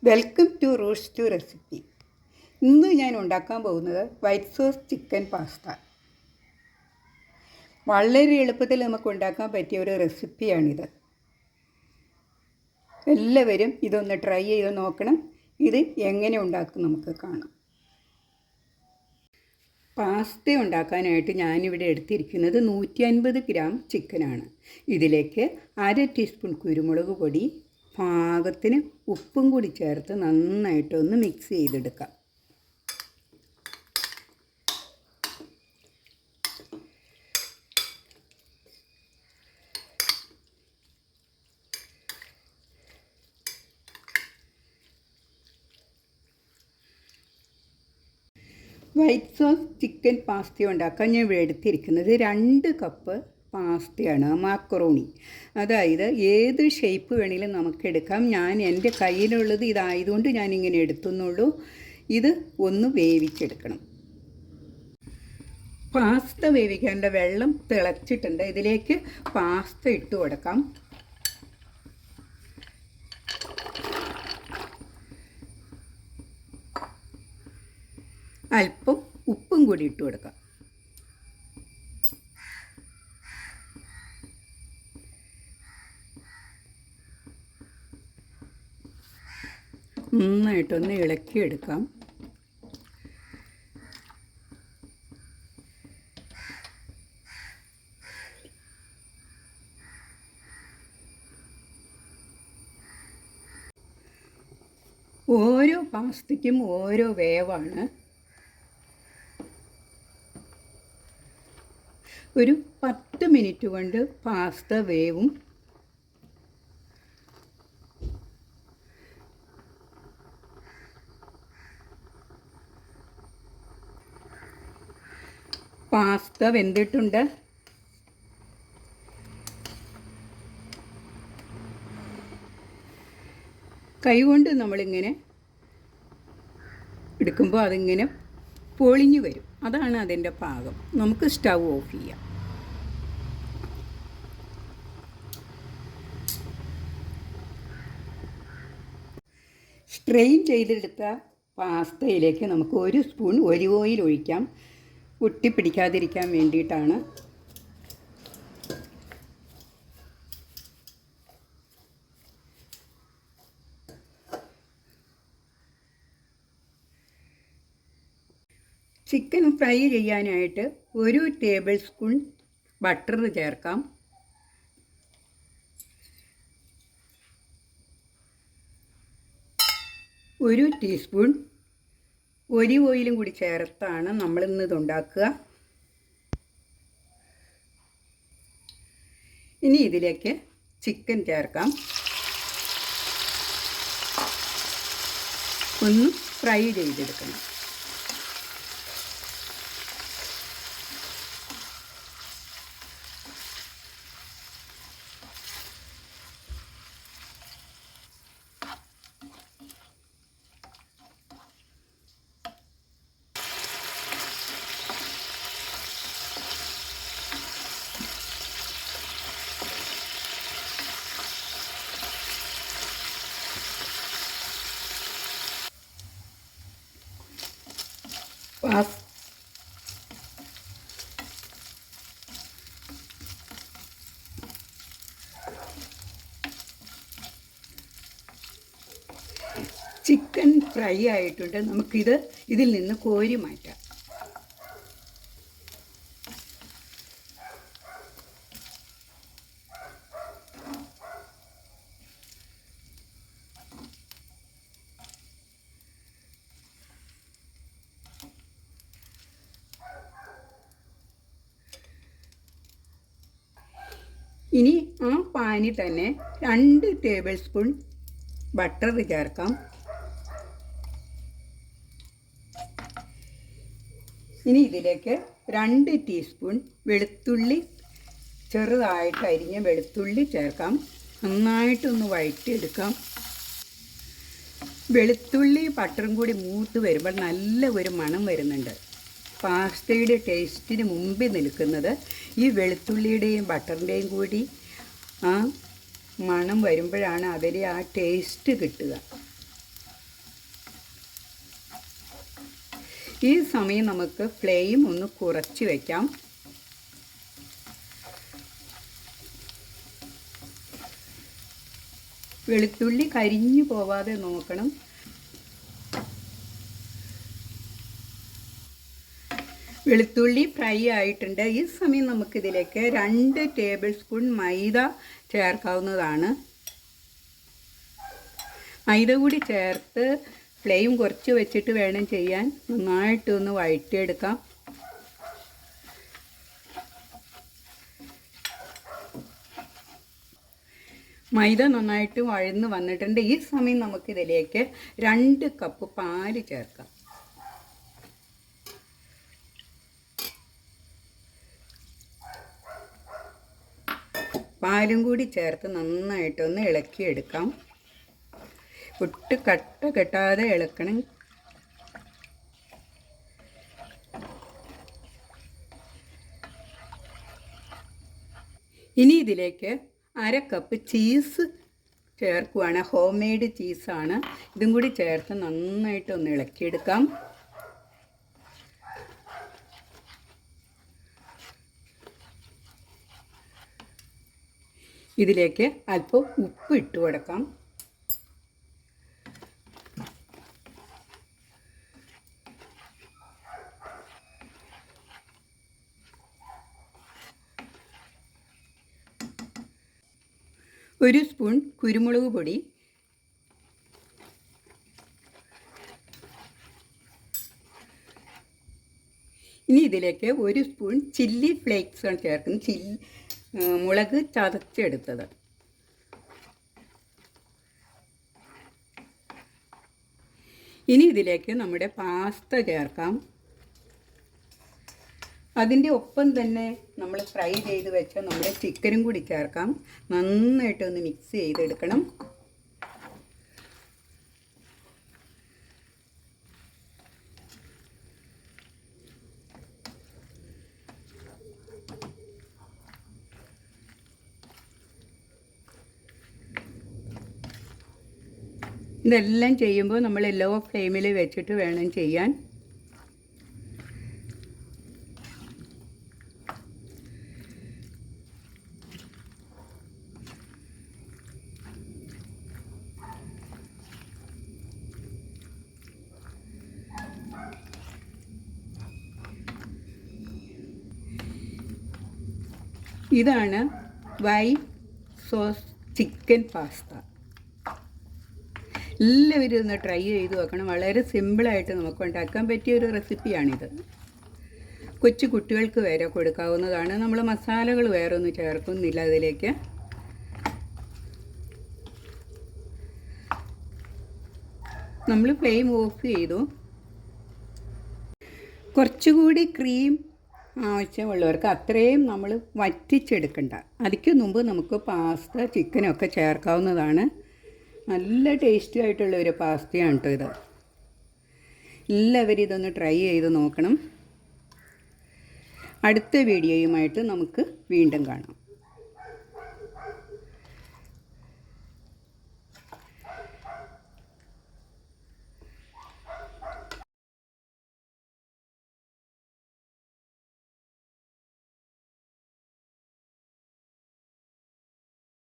Welcome to roots to recipe. ഇന്ന് ഞാൻ ഉണ്ടാക്കാൻ പോകുന്നത് വൈറ്റ് സോസ് ചിക്കൻ പാസ്ത. വളരെ എളുപ്പത്തിൽ നമുക്ക് ഉണ്ടാക്കാൻ പറ്റിയ ഒരു റെസിപ്പിയാണിത്. എല്ലാവരും ഇതൊന്ന് ട്രൈ ചെയ്ത് നോക്കണം. ഇത് എങ്ങനെ ഉണ്ടാക്കും നമുക്ക് കാണാം. പാസ്ത ഉണ്ടാക്കാനായിട്ട് ഞാനിവിടെ എടുത്തിരിക്കുന്നത് 150 ഗ്രാം ചിക്കനാണ്. ഇതിലേക്ക് 1/2 ടീസ്പൂൺ കുരുമുളക് പൊടി, പാകത്തിന് ഉപ്പും കൂടി ചേർത്ത് നന്നായിട്ടൊന്ന് മിക്സ് ചെയ്തെടുക്കാം. വൈറ്റ് സോസ് ചിക്കൻ പാസ്ത ഉണ്ടാക്കാൻ ഞാൻ ഇവിടെ എടുത്തിരിക്കുന്നത് 2 കപ്പ് പാസ്തയാണ്, മാക്കറോണി. അതായത് ഏത് ഷേപ്പ് വേണമെങ്കിലും നമുക്കെടുക്കാം. ഞാൻ എൻ്റെ കയ്യിലുള്ളത് ഇതായതുകൊണ്ട് ഞാനിങ്ങനെ എടുത്തുന്നുള്ളൂ. ഇത് ഒന്ന് വേവിച്ചെടുക്കണം. പാസ്ത വേവിക്കേണ്ട വെള്ളം തിളച്ചിട്ടുണ്ട്. ഇതിലേക്ക് പാസ്ത ഇട്ട് കൊടുക്കാം. അല്പം ഉപ്പും കൂടി ഇട്ട് കൊടുക്കാം. നന്നായിട്ടൊന്ന് ഇളക്കിയെടുക്കാം. ഓരോ പാസ്തയ്ക്കും ഓരോ വേവാണ്. ഒരു 10 മിനിറ്റ് കൊണ്ട് പാസ്ത വേവും. പാസ്ത വെന്തിട്ടുണ്ട്. കൈകൊണ്ട് നമ്മളിങ്ങനെ എടുക്കുമ്പോൾ അതിങ്ങനെ പൊളിഞ്ഞു വരും. അതാണ് അതിൻ്റെ പാകം. നമുക്ക് സ്റ്റൗ ഓഫ് ചെയ്യാം. സ്ട്രെയിൻ ചെയ്തെടുത്ത പാസ്തയിലേക്ക് നമുക്ക് 1 സ്പൂൺ ഒലിവ് ഓയിൽ ഒഴിക്കാം. ഒട്ടിപ്പിടിക്കാതിരിക്കാൻ വേണ്ടിയിട്ടാണ്. ചിക്കൻ ഫ്രൈ ചെയ്യാനായിട്ട് 1 ടേബിൾ സ്പൂൺ ബട്ടർ ചേർക്കാം. ഒരു ടീസ്പൂൺ ഒലിവ് ഓയിലും കൂടി ചേർത്താണ് നമ്മളിന്ന് ഇതുണ്ടാക്കുക. ഇനി ഇതിലേക്ക് ചിക്കൻ ചേർക്കാം. ഒന്ന് ഫ്രൈ ചെയ്തെടുക്കണം. ചിക്കൻ ഫ്രൈ ആയിട്ടുണ്ട്. ഇതിൽ നിന്ന് കോരി മാറ്റാം. ഇനി ആ പാനിൽ തന്നെ 2 ടേബിൾ സ്പൂൺ ബട്ടർ ചേർക്കാം. ഇനി ഇതിലേക്ക് 2 ടീസ്പൂൺ വെളുത്തുള്ളി, ചെറുതായിട്ട് അരിഞ്ഞ വെളുത്തുള്ളി ചേർക്കാം. നന്നായിട്ടൊന്ന് വഴറ്റിയെടുക്കാം. വെളുത്തുള്ളി ബട്ടറും കൂടി മൂത്ത് വരുമ്പോൾ നല്ല ഒരു മണം വരുന്നുണ്ട്. പാസ്തയുടെ ടേസ്റ്റിന് മുമ്പിൽ നിൽക്കുന്നത് ഈ വെളുത്തുള്ളിയുടെയും ബട്ടറിൻ്റെയും കൂടി ആ മണം വരുമ്പോഴാണ് അതിൽ ആ ടേസ്റ്റ് കിട്ടുക. ഈ സമയം നമുക്ക് ഫ്ലെയിം ഒന്ന് കുറച്ച് വയ്ക്കാം. വെളുത്തുള്ളി കരിഞ്ഞു പോവാതെ നോക്കണം. വെളുത്തുള്ളി ഫ്രൈ ആയിട്ടുണ്ട്. ഈ സമയം നമുക്കിതിലേക്ക് 2 ടേബിൾ സ്പൂൺ മൈദ ചേർക്കാവുന്നതാണ്. മൈദ കൂടി ചേർത്ത് ഫ്ലെയിം കുറച്ച് വെച്ചിട്ട് വേണം ചെയ്യാൻ. നന്നായിട്ടൊന്ന് വഴറ്റിയെടുക്കാം. മൈദ നന്നായിട്ട് വഴന്ന് വന്നിട്ടുണ്ട്. ഈ സമയം നമുക്കിതിലേക്ക് 2 കപ്പ് പാല് ചേർക്കാം. പാലും കൂടി ചേർത്ത് നന്നായിട്ടൊന്ന് ഇളക്കിയെടുക്കാം. ഒട്ട് കട്ട കെട്ടാതെ ഇളക്കണം. ഇനി ഇതിലേക്ക് 1/2 കപ്പ് ചീസ് ചേർക്കുവാണ്. ഹോം മെയ്ഡ് ചീസാണ്. ഇതും കൂടി ചേർത്ത് നന്നായിട്ടൊന്ന് ഇളക്കിയെടുക്കാം. ഇതിലേക്ക് അല്പം ഉപ്പ് ഇട്ട് കൊടുക്കാം. ഒരു സ്പൂൺ കുരുമുളക് പൊടി, ഇനി ഇതിലേക്ക് 1 സ്പൂൺ ചില്ലി ഫ്ലേക്സ് ആണ് ചേർക്കുന്നത്. മുളക് ചതച്ചെടുത്തത്. ഇനി ഇതിലേക്ക് നമ്മുടെ പാസ്ത ചേർക്കാം. അതിൻ്റെ ഒപ്പം തന്നെ നമ്മൾ ഫ്രൈ ചെയ്ത് വെച്ച നമ്മുടെ ചിക്കനും കൂടി ചേർക്കാം. നന്നായിട്ടൊന്ന് മിക്സ് ചെയ്തെടുക്കണം. ഇതെല്ലാം ചെയ്യുമ്പോൾ നമ്മൾ ലോ ഫ്ലെയിമിൽ വെച്ചിട്ട് വേണം ചെയ്യാൻ. ഇതാണ് വൈറ്റ് സോസ് ചിക്കൻ പാസ്ത. എല്ലാവരും ഒന്ന് ട്രൈ ചെയ്ത് നോക്കണം. വളരെ സിമ്പിളായിട്ട് നമുക്ക് ഉണ്ടാക്കാൻ പറ്റിയൊരു റെസിപ്പിയാണിത്. കൊച്ചു കുട്ടികൾക്ക് വരെ കൊടുക്കാവുന്നതാണ്. നമ്മൾ മസാലകൾ വേറെ ഒന്നും ചേർക്കുന്നില്ല അതിലേക്ക്. നമ്മൾ ഫ്ലെയിം ഓഫ് ചെയ്തു. കുറച്ചുകൂടി ക്രീം ആവശ്യമുള്ളവർക്ക് അത്രയും നമ്മൾ വറ്റിച്ചെടുക്കണ്ട. അതിക്ക് മുമ്പ് നമുക്ക് പാസ്ത ചിക്കനൊക്കെ ചേർക്കാവുന്നതാണ്. നല്ല ടേസ്റ്റി ആയിട്ടുള്ള ഒരു പാസ്തയാണ് കേട്ടോ ഇത്. എല്ലാവരും ഇതൊന്ന് ട്രൈ ചെയ്ത് നോക്കണം. അടുത്ത വീഡിയോയുമായിട്ട് നമുക്ക് വീണ്ടും കാണാം.